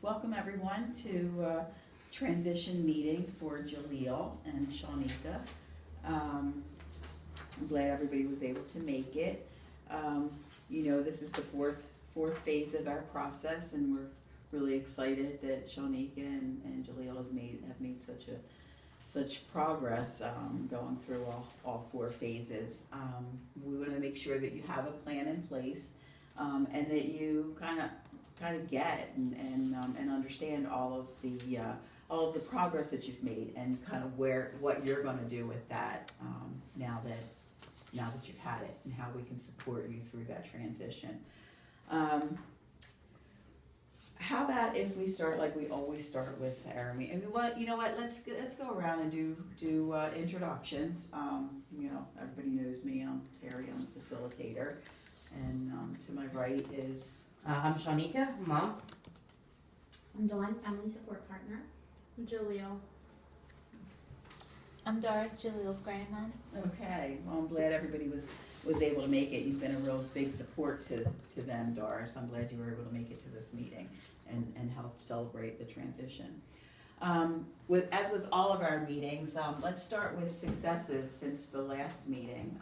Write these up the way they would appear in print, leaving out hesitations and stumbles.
Welcome everyone to transition meeting for Jaleel and Shawnika. I'm glad everybody was able to make it. This is the fourth phase of our process, and we're really excited that Shawnika and Jaleel have made such progress going through all 4 phases. We want to make sure that you have a plan in place, and that you kind of get and understand all of the progress that you've made, and kind of what you're going to do with that now that you've had it, and how we can support you through that transition. How about if we start like we always start with Arami? Let's go around and do introductions. Everybody knows me. I'm Terry. I'm the facilitator, and to my right is I'm Shawnika, Mom. I'm Dawn, Family Support Partner. I'm Jaleel. I'm Doris, Jaleel's grandmom. okay. Well, I'm glad everybody was able to make it. You've been a real big support to them, Doris. I'm glad you were able to make it to this meeting and help celebrate the transition. As with all of our meetings, let's start with successes since the last meeting.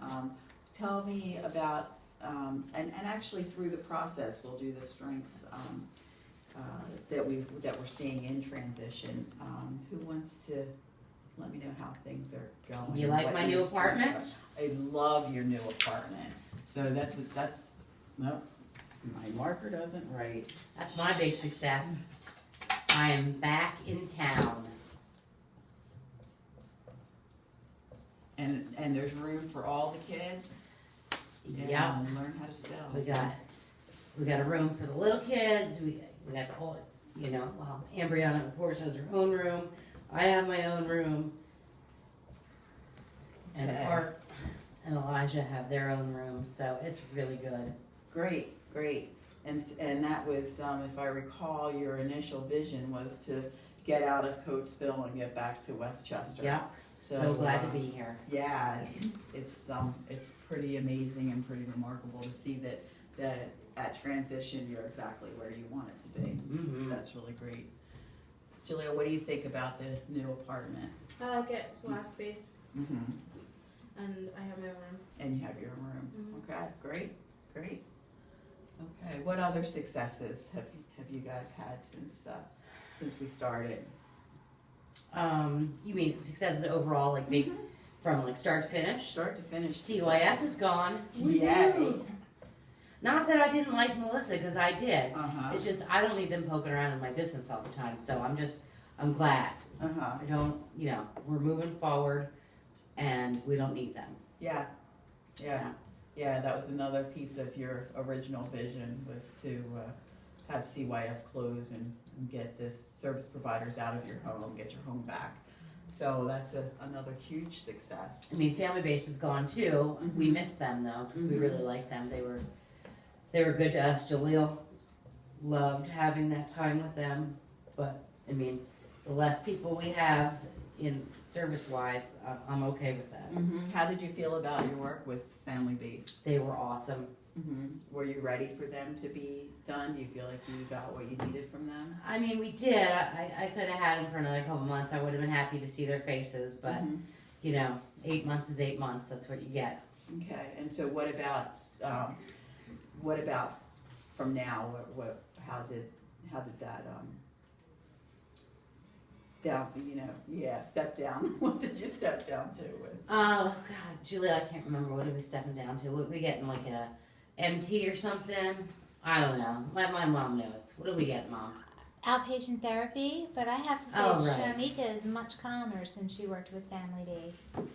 Tell me about, and actually through the process, we'll do the strengths that we're seeing in transition. Who wants to let me know how things are going? You like my new apartment? I love your new apartment. So that's no, my marker doesn't write. That's my big success. I am back in town. And there's room for all the kids. Yep. And learn how to spell. We got a room for the little kids. We got the whole, Ambriana of course has her own room. I have my own room. And Okay. Art and Elijah have their own room, so it's really good. Great. And that was, if I recall, your initial vision was to get out of Coatesville and get back to Westchester. Yep. So glad to be here. Yeah, it's pretty amazing and pretty remarkable to see that at transition you're exactly where you want it to be. Mm-hmm. That's really great. Julia, what do you think about the new apartment? I like it. It's last space, Mm-hmm. and I have my own room. And you have your own room. Mhm. Okay, great. Okay, what other successes have you guys had since we started? You mean successes overall, like big, from like start to finish? Start to finish. CYF is gone. Yay. Not that I didn't like Melissa, because I did. Uh-huh. It's just I don't need them poking around in my business all the time. So I'm glad. Uh-huh. I don't, we're moving forward, and we don't need them. Yeah, that was another piece of your original vision, was to have CYF close and get this service providers out of your home, get your home back. So that's another huge success. I mean, Family Base is gone too. Mhm. We missed them though, because we Mhm. really liked them. They were good to us. Jaleel loved having that time with them, but I mean, the less people we have in service-wise, I'm okay with that. Mm-hmm. How did you feel about your work with Family Base? They were awesome. Mm-hmm. Were you ready for them to be done? Do you feel like you got what you needed from them? I mean, we did. I could have had them for another couple months. I would have been happy to see their faces, but Mhm. 8 months is 8 months. That's what you get. Okay, and so what about from now? How did that step down? What did you step down to with? Oh God, Julia, I can't remember what are we stepping down to. What we getting, like a MT or something? I don't know. My mom knows. What do we get, Mom? Outpatient therapy, but I have to say Oh, right. Shawnika is much calmer since she worked with Family Base.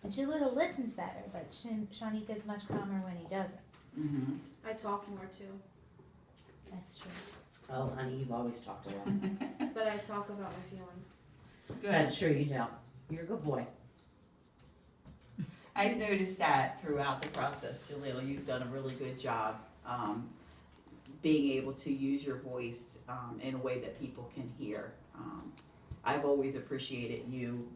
And Jaleel listens better, but Shawnika is much calmer when he doesn't. Mm-hmm. I talk more too, That's true. Oh, honey, you've always talked a lot. but I talk about my feelings. Good. That's true. You don't. You're a good boy. I've noticed that throughout the process, Jaleel, you've done a really good job being able to use your voice in a way that people can hear. I've always appreciated you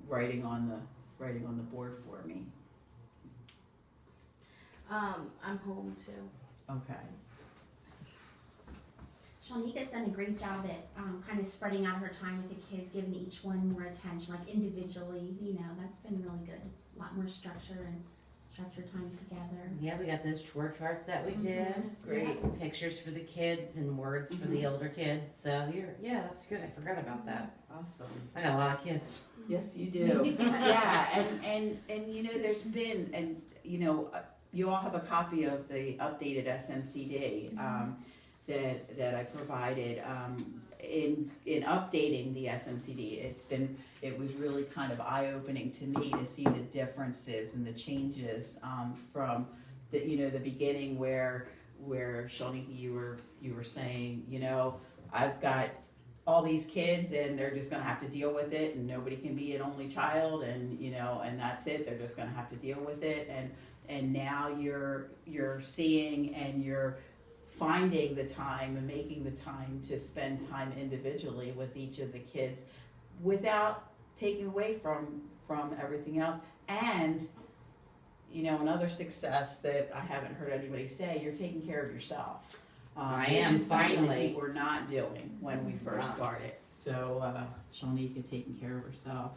writing on the board for me. I'm home too. Okay. Shanika's done a great job at kind of spreading out her time with the kids, giving each one more attention, like individually. You know, that's been really good. A lot more structure and structured time together. Yeah, we got those chore charts that we did. Great. Pictures for the kids and words for the older kids. So yeah, that's good. I forgot about that. Awesome. I got a lot of kids. Yes, you do. Yeah, and you know, there's been, and you know, you all have a copy of the updated SMCD that I provided. In updating the SMCD, it was really kind of eye-opening to me to see the differences and the changes from the beginning where Shanika, you were saying, you know, I've got all these kids and they're just gonna have to deal with it, and nobody can be an only child, and you know, and that's it, they're just gonna have to deal with it, and now you're seeing and you're finding the time and making the time to spend time individually with each of the kids without taking away from everything else. And you know, another success that I haven't heard anybody say, you're taking care of yourself. I which am is something that finally. we were not doing when we It's first not. started. So Shanika taking care of herself.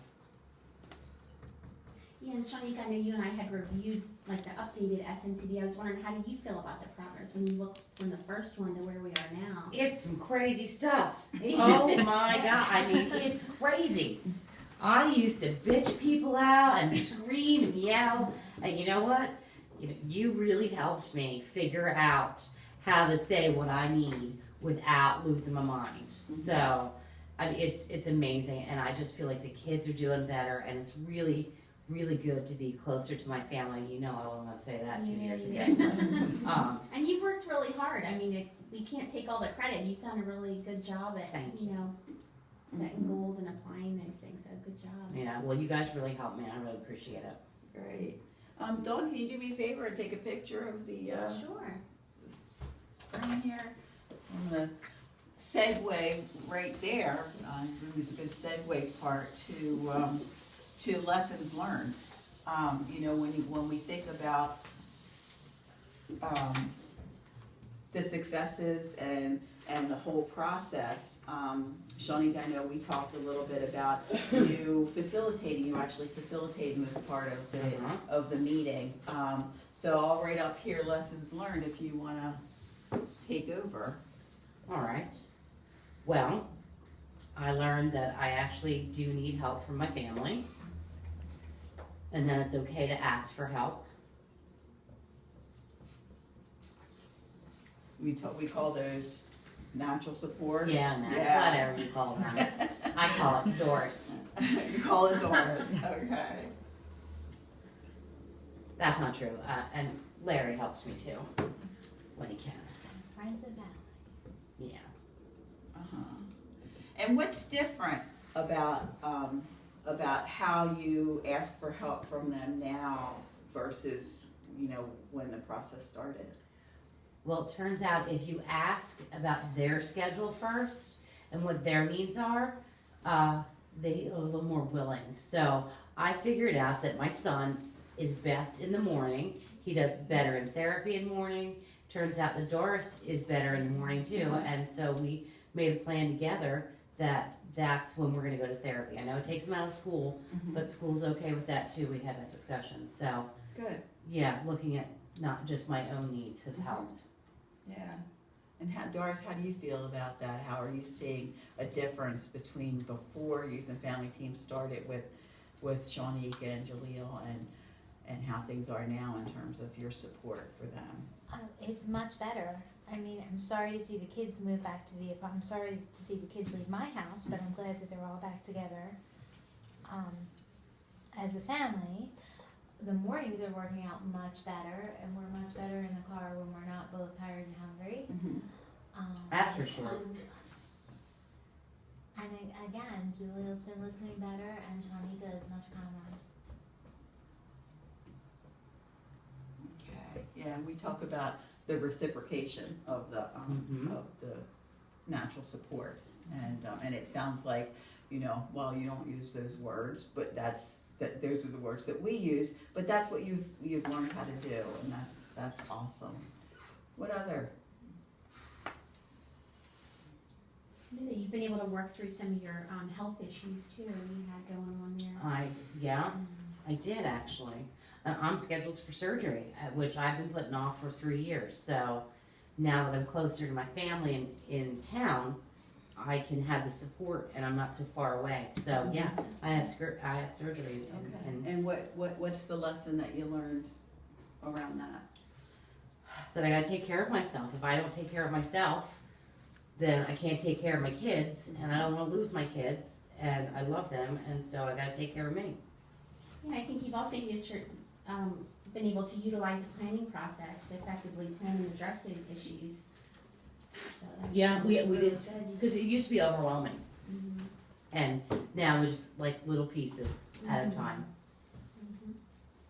Yeah, and Shanika, I know you and I had reviewed like the updated SNCD. I was wondering, how do you feel about the progress when you look from the first one to where we are now? It's some crazy stuff. Oh my god, I mean, it's crazy. I used to bitch people out and scream and yell, and you know what? You really helped me figure out how to say what I need without losing my mind. So, I mean, it's amazing, and I just feel like the kids are doing better, and it's really good to be closer to my family. You know, I wasn't going to say that 2 years ago. And you've worked really hard. I mean, we can't take all the credit. You've done a really good job at, Thank you know, setting goals and applying those things. So good job. Yeah, well, you guys really helped me. I really appreciate it. Great. Dawn, can you do me a favor and take a picture of the Sure. screen here? I'm gonna segue right there. It's a good segue part to lessons learned. You know, when we think about the successes and the whole process, Shanika, I know we talked a little bit about you actually facilitating this part of the meeting. So I'll write up here lessons learned if you wanna take over. All right. Well, I learned that I actually do need help from my family, and then it's okay to ask for help. We call those natural supports. Yeah, whatever you call them. I call it Doris. You call it Doris, okay. That's not true. And Larry helps me too, when he can. Friends of Valley. Yeah. And what's different about how you ask for help from them now versus, you know, when the process started? Well, it turns out if you ask about their schedule first and what their needs are, they are a little more willing. So I figured out that my son is best in the morning. He does better in therapy in the morning. Turns out that Doris is better in the morning too. And so we made a plan together that that's when we're going to go to therapy. I know it takes him out of school, but school's okay with that too. We had that discussion. So Good. yeah, looking at not just my own needs has helped. Yeah. And Doris, how do you feel about that? How are you seeing a difference between before Youth and Family Team started with Shanika and Jaleel and how things are now in terms of your support for them? It's much better. I mean, I'm sorry to see the kids move back to the apartment. I'm sorry to see the kids leave my house, but I'm glad that they're all back together as a family. The mornings are working out much better, and we're much better in the car when we're not both tired and hungry. That's for sure. And again, Julia's been listening better, and Shanika is much calmer. Okay. Yeah, and we talk about the reciprocation of the natural supports, and it sounds like, you know, well, you don't use those words, but those are the words that we use, but that's what you've learned how to do, and that's awesome. What other? I know that you've been able to work through some of your health issues too you had going on there. Yeah, I did actually. I'm scheduled for surgery, which I've been putting off for 3 years. So now that I'm closer to my family in town, I can have the support and I'm not so far away. So yeah, I have surgery. And what's the lesson that you learned around that? that I gotta take care of myself. If I don't take care of myself, then I can't take care of my kids, and I don't wanna lose my kids, and I love them, and so I gotta take care of me. Yeah, I think you've also used your, been able to utilize the planning process to effectively plan and address those issues. So that's Yeah, we really did. good. Because it used to be overwhelming, Mhm. and now we're just like little pieces at a Mhm. time. Mhm.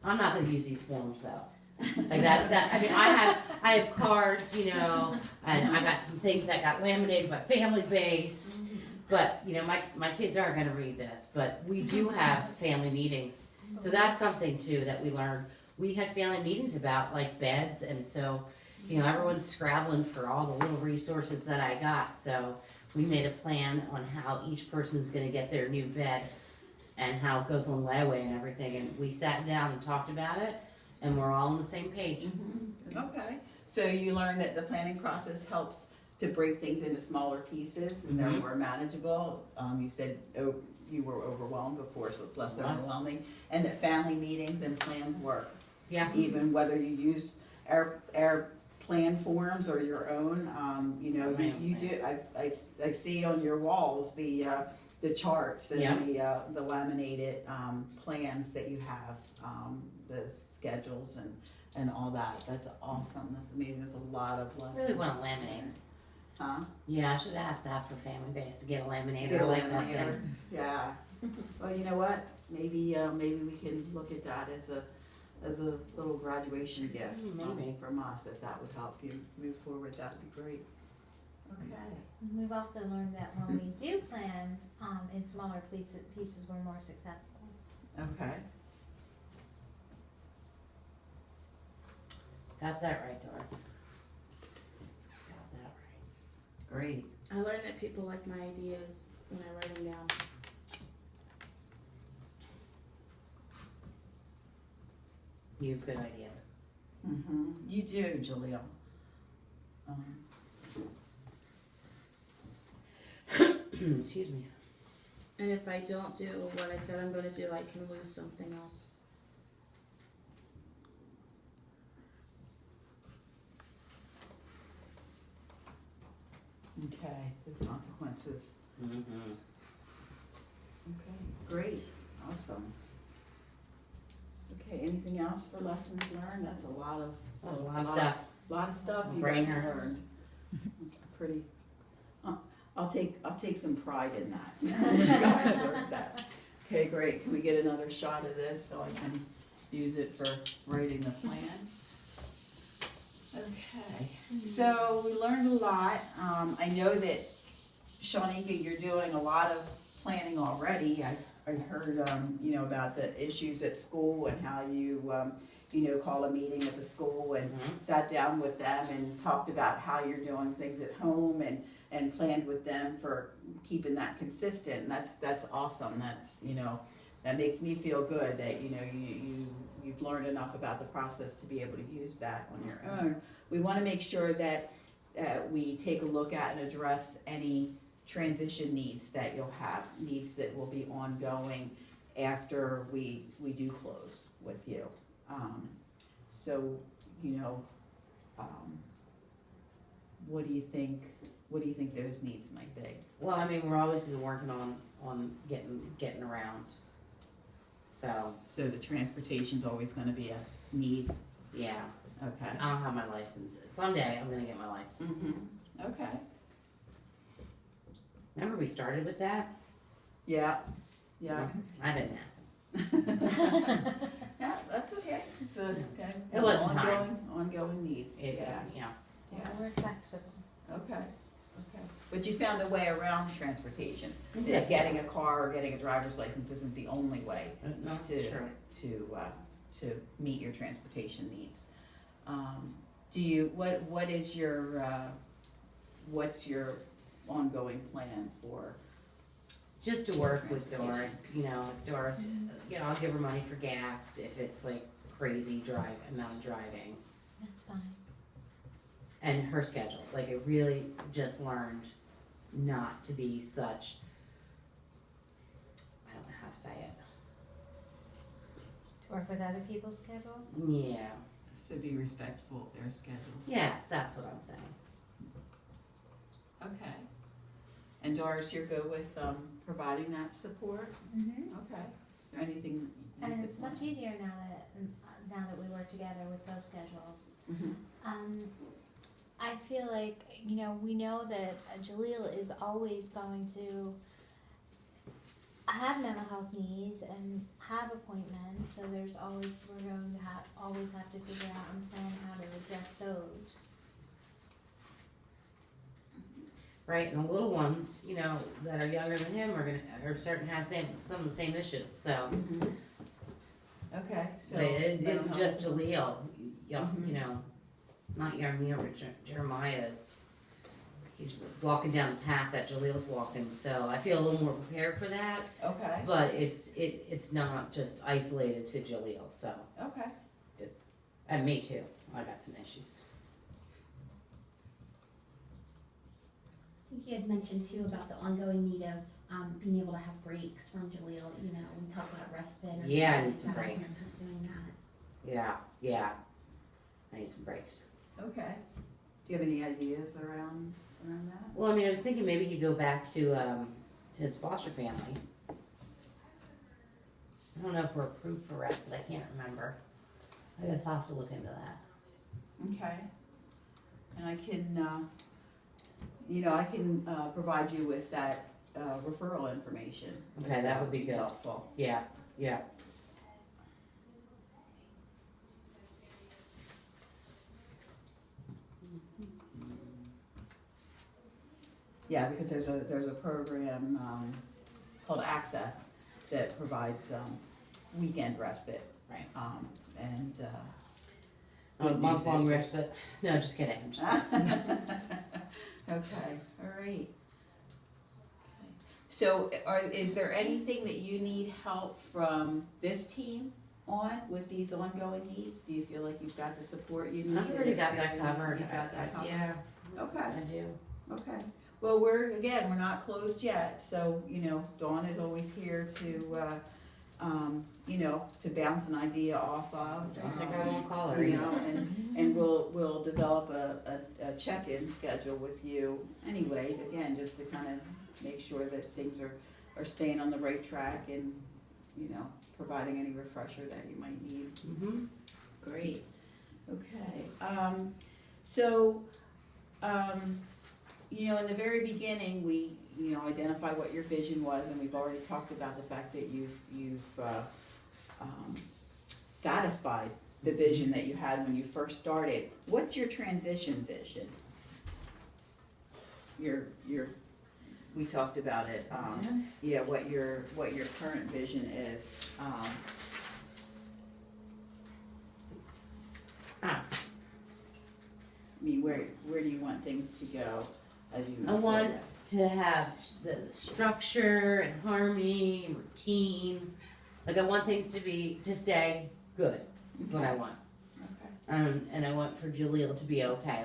I'm not gonna use these forms though. Like that, I mean, I have cards, you know, and I got some things that got laminated by Family Base. Mhm. But, you know, my kids aren't gonna read this, but we do have family meetings. So that's something too that we learned. We had family meetings about like beds, and so, you know, everyone's scrabbling for all the little resources that I got. So we made a plan on how each person's gonna get their new bed and how it goes on layaway and everything. And we sat down and talked about it, and we're all on the same page. Okay, so you learned that the planning process helps to break things into smaller pieces and they're Mhm. more manageable. You said you were overwhelmed before, so it's less Yes. overwhelming. And that family meetings and plans work, Yeah. even whether you use our plan forms or your own. You know, My own you do. plans. I see on your walls the charts and Yeah. the laminated plans that you have, the schedules and all that. That's awesome. That's amazing. There's a lot of lessons. Really want a laminator. Huh? Yeah, I should ask that for Family Base to get a laminator Get a like that laminator. thing. Yeah. Well, you know what? Maybe we can look at that as a little graduation gift Maybe. from us. If that would help you move forward, that would be great. Okay. We've also learned that when we do plan, in smaller pieces, we're more successful. Okay. Got that right, Doris. Got that right. Great. I learned that people like my ideas when I write them down. You have good ideas. You do, Jaleel. Excuse me. And if I don't do what I said I'm gonna do, I can lose something else. Okay. The consequences. Mm-hmm. Okay. Great. Awesome. Okay. Anything else for lessons learned? That's a lot of Stuff. lot of stuff you Brain guys hurts. learned. Pretty. I'll take some pride in that. You guys learned that. Okay, great. Can we get another shot of this so I can use it for writing the plan? Okay. So we learned a lot. I know that Shawnika, you're doing a lot of planning already. I've heard you know, about the issues at school and how you you know, call a meeting at the school and sat down with them and talked about how you're doing things at home and planned with them for keeping that consistent. And that's awesome. That's, you know, that makes me feel good that, you know, you've learned enough about the process to be able to use that on your own. We want to make sure that we take a look at and address any transition needs that you'll have, needs that will be ongoing after we do close with you. So, you know, what do you think those needs might be? Well, I mean, we're always been working on getting around. So, So the transportation's always gonna be a need, yeah, okay. I don't have my license. Someday I'm gonna get my license. Okay, Remember we started with that? yeah, yeah. I didn't have. Yeah, that's okay. It's a, okay. It wasn't time. Ongoing needs, It, yeah, yeah. yeah, We're flexible. okay, okay. But you found a way around transportation. We That did. getting a car or getting a driver's license isn't the only way No, it's true. to meet your transportation needs. Do you, what is your, what's your ongoing plan for, Just to work with Transportation. Doris, you know, if Doris, you know, I'll give her money for gas if it's like crazy amount of driving. That's fine. And her schedule, like I really just learned not to be such, I don't know how to say it. To work with other people's schedules? Yeah, just to be respectful of their schedules. yes, that's what I'm saying. Okay. And Doris, you're good with, providing that support? Mm-hmm. Okay. Is there anything you And could it's much want? easier now that we work together with those schedules. Mhm. I feel like, you know, we know that Jaleel is always going to have mental health needs and have appointments, so we're going to always have to figure out and plan how to address those. Right, and the little ones, you know, that are younger than him are starting to have some of the same issues, so. Mhm. Okay, so. But it mental isn't health- just Jaleel, Mhm. you know, not Yarmia, but Jeremiah's, he's walking down the path that Jaleel's walking, so I feel a little more prepared for that. Okay, But it's not just isolated to Jaleel, so, okay. and me too, I got some issues. I think you had mentioned too about the ongoing need of, being able to have breaks from Jaleel, you know, we talked about respite or Yeah, I something need some like that, and breaks. pursuing that. Yeah, I need some breaks. Okay. Do you have any ideas around that? Well, I mean, I was thinking maybe he'd go back to his foster family. I don't know if we're approved for rest, but I can't remember. I guess I'll have to look into that. Okay. And I can, I can provide you with that referral information. Okay, that would be good. Helpful. Yeah. Yeah, because there's a program called Access that provides weekend respite. Right. And Oh, good month-long news is- respite. No, just kidding. I'm just Okay, all right. So is there anything that you need help from this team on with these ongoing needs? Do you feel like you've got the support you need? I've already got that covered. You've got that covered? Yeah, Okay, I do. okay. Well, we're not closed yet, so, Dawn is always here to, to bounce an idea off of. I don't think I won't call her You either. know, and we'll develop a check-in schedule with you anyway, again, just to kind of make sure that things are staying on the right track and, providing any refresher that you might need. Mm-hmm. Great, okay. In the very beginning, we, identify what your vision was, and we've already talked about the fact that you've satisfied the vision that you had when you first started. What's your transition vision? We talked about it, what your current vision is. Where do you want things to go as you move I want forward? to have the structure and harmony and routine. Like I want things to stay good. Is what I want. Okay. And I want for Jaleel to be okay.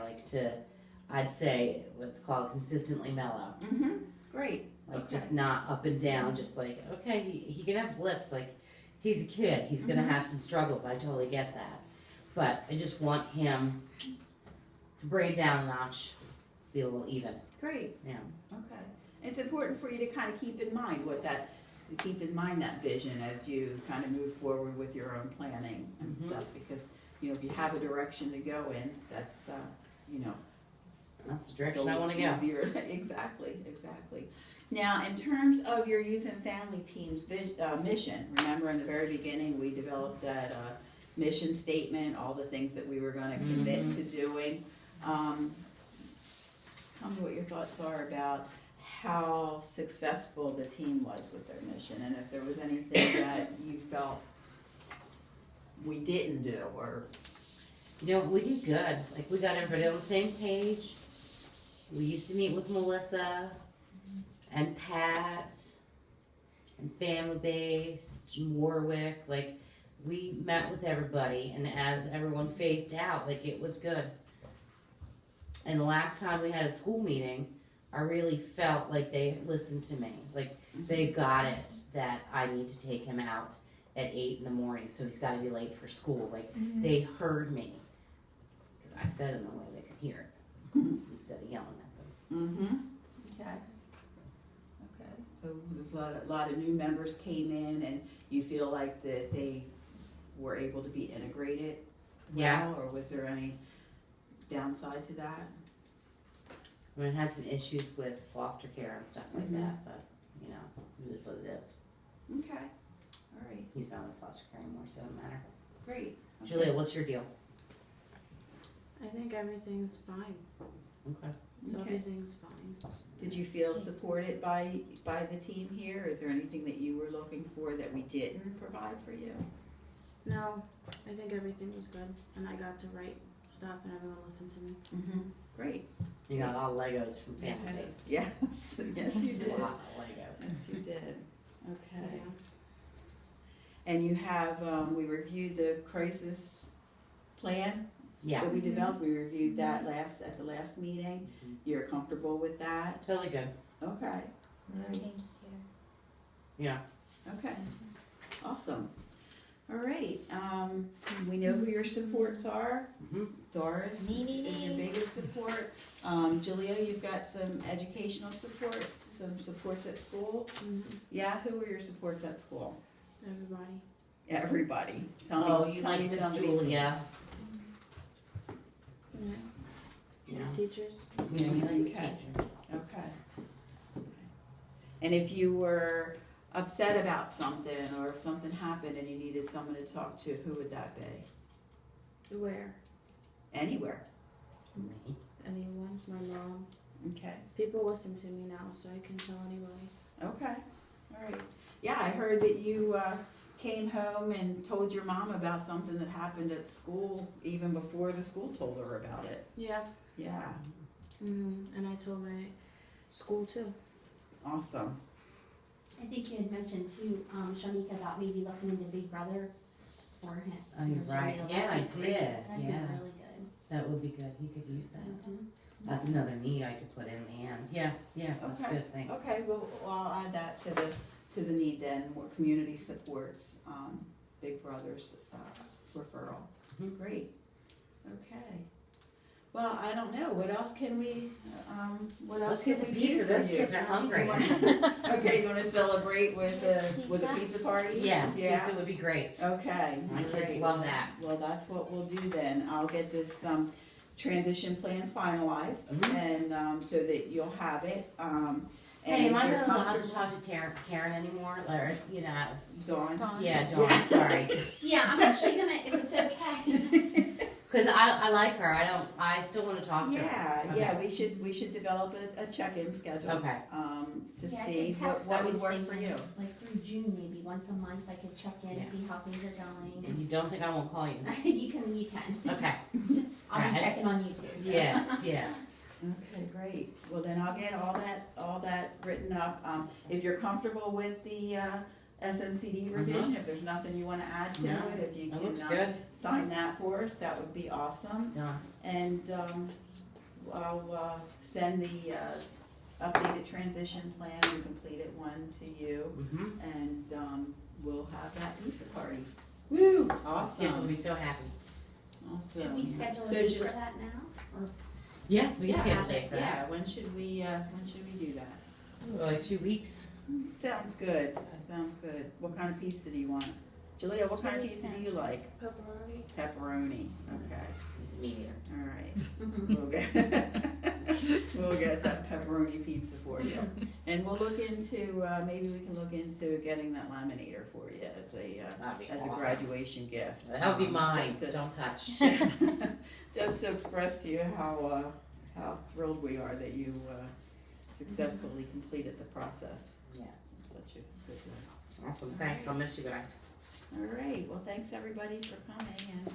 I'd say what's called consistently mellow. Mm-hmm, great. Like Okay. just not up and down. Just like okay, he can have blips. Like he's a kid. He's gonna Mhm. have some struggles. I totally get that. But I just want him to bring it down a notch, be a little even. Great, Yeah. okay. It's important for you to kind of keep in mind that vision as you kind of move forward with your own planning and Mhm. stuff, because, if you have a direction to go in, that's, That's the it's direction I want to always go. easier. Exactly. Now, in terms of your youth and family team's mission, remember in the very beginning, we developed that mission statement, all the things that we were gonna commit Mhm. to doing. Tell me what your thoughts are about how successful the team was with their mission, and if there was anything that you felt we didn't do, or, We did good. Like we got everybody on the same page. We used to meet with Melissa and Pat and Family Based and Warwick. Like, we met with everybody, and as everyone phased out, like, it was good. And the last time we had a school meeting, I really felt like they listened to me. Like, they got it that I need to take him out at 8 in the morning, so he's got to be late for school. Like, they heard me because I said it in a way they could hear it instead of yelling at them. Mm-hmm. Okay. Okay. So there's a lot of new members came in, and you feel like that they were able to be integrated Yeah. well, or was there any downside to that? I mean, I had some issues with foster care and stuff like that, but you know, it is what it is. Okay. All right. He's not in foster care anymore, so it doesn't matter. Great. Okay. Julia, what's your deal? I think everything's fine. Okay. So Okay. everything's fine. Did you feel supported by the team here? Is there anything that you were looking for that we didn't provide for you? No, I think everything was good, and I got to write stuff, and everyone listened to me. Mm-hmm. Great. You got all Legos from Family Okay. Based. Yes. Yes, you did. A lot of Legos. Yes, you did. Okay. Yeah. And you have, we reviewed the crisis plan Yeah, that we developed. We reviewed that at the last meeting. Mhm. You're comfortable with that? totally good. Okay. No All right. changes here. Yeah. Okay. Awesome. All right. We know who your supports are. Mm-hmm. Doris Me, me, is your me. biggest support. Julia, you've got some educational supports, some supports at school. Yeah, who are your supports at school? Everybody. Everybody. Tell Oh, me, you tell like me Miss somebody's- Julia? Yeah. Yeah. Teachers. Yeah, you like your Okay. teachers. Okay. And if you were upset about something, or if something happened and you needed someone to talk to, who would that be? Where? Anywhere. Me. Anyone. My mom. Okay. People listen to me now, so I can tell anybody. Okay. All right. Yeah, I heard that you came home and told your mom about something that happened at school even before the school told her about it. Yeah. Yeah. And I told my school too. Awesome. I think you had mentioned too, Shanika, about maybe looking into Big Brother for him. Oh, you're for right. Jamil. Yeah, I That'd be great. did. That'd Yeah. be really good. That would be good. He could use that. Mhm. That's another need I could put in the end. Yeah, yeah, that's Okay. good, thanks. Okay, well, I'll add that to the need then, more community supports, Big Brother's referral. Mhm. Great, okay. Well, I don't know, what else can we, what else Let's can get to we do pizza. for Those you? kids are hungry. Okay, you wanna celebrate with a pizza party? Yes, Yeah? pizza would be great. Okay. My kids great. love that. Well, that's what we'll do then. I'll get this, transition plan finalized, Mhm. and, so that you'll have it, and Hey, am if I you're not allowed to comfortable- talk to Karen anymore? Or, you know, Dawn? yeah, Dawn, Yeah. sorry. Yeah, I'm actually gonna, if it's okay. Cause I like her. I still wanna talk to her. Yeah, Okay. yeah, we should develop a check-in schedule. Okay. To Yeah, I see could what text, I would was work for thinking, you. like through June, maybe once a month, I could check in, Yeah. see how things are And going. you don't think I won't call you? You can. Okay. I'll Alright, be I just- checking on you too, so. Yes, yes. Okay, great. Well, then I'll get all that written up. If you're comfortable with the, SNCD revision, if there's nothing you wanna add to Mm-hmm. No, it, if you That looks can, good. sign that for us, that would be awesome. Done. And, I'll, send the, updated transition plan and completed one to you, Mm-hmm. and, we'll have that pizza party. Woo, Kids will awesome, be so happy. awesome. Could we schedule a So date Ju- for that now? Or Yeah, we can Yeah, schedule a date for that. Yeah, when should we do that? Like 2 weeks. Sounds good, sounds good. What kind of pizza do you want? Julia, what kind of Chili pizza do you like? Pepperoni. Pepperoni, okay, He's a meat eater. alright. We'll get that pepperoni pizza for you. And we'll look into, maybe we can look into getting that laminator for you as That'd be a awesome. graduation gift. That'll be mine. Just to- Don't touch. Just to express to you how thrilled we are that you, successfully completed the process. Yes. Such a good one. Awesome. Thanks. I'll miss you guys. All right, well, thanks everybody for coming, and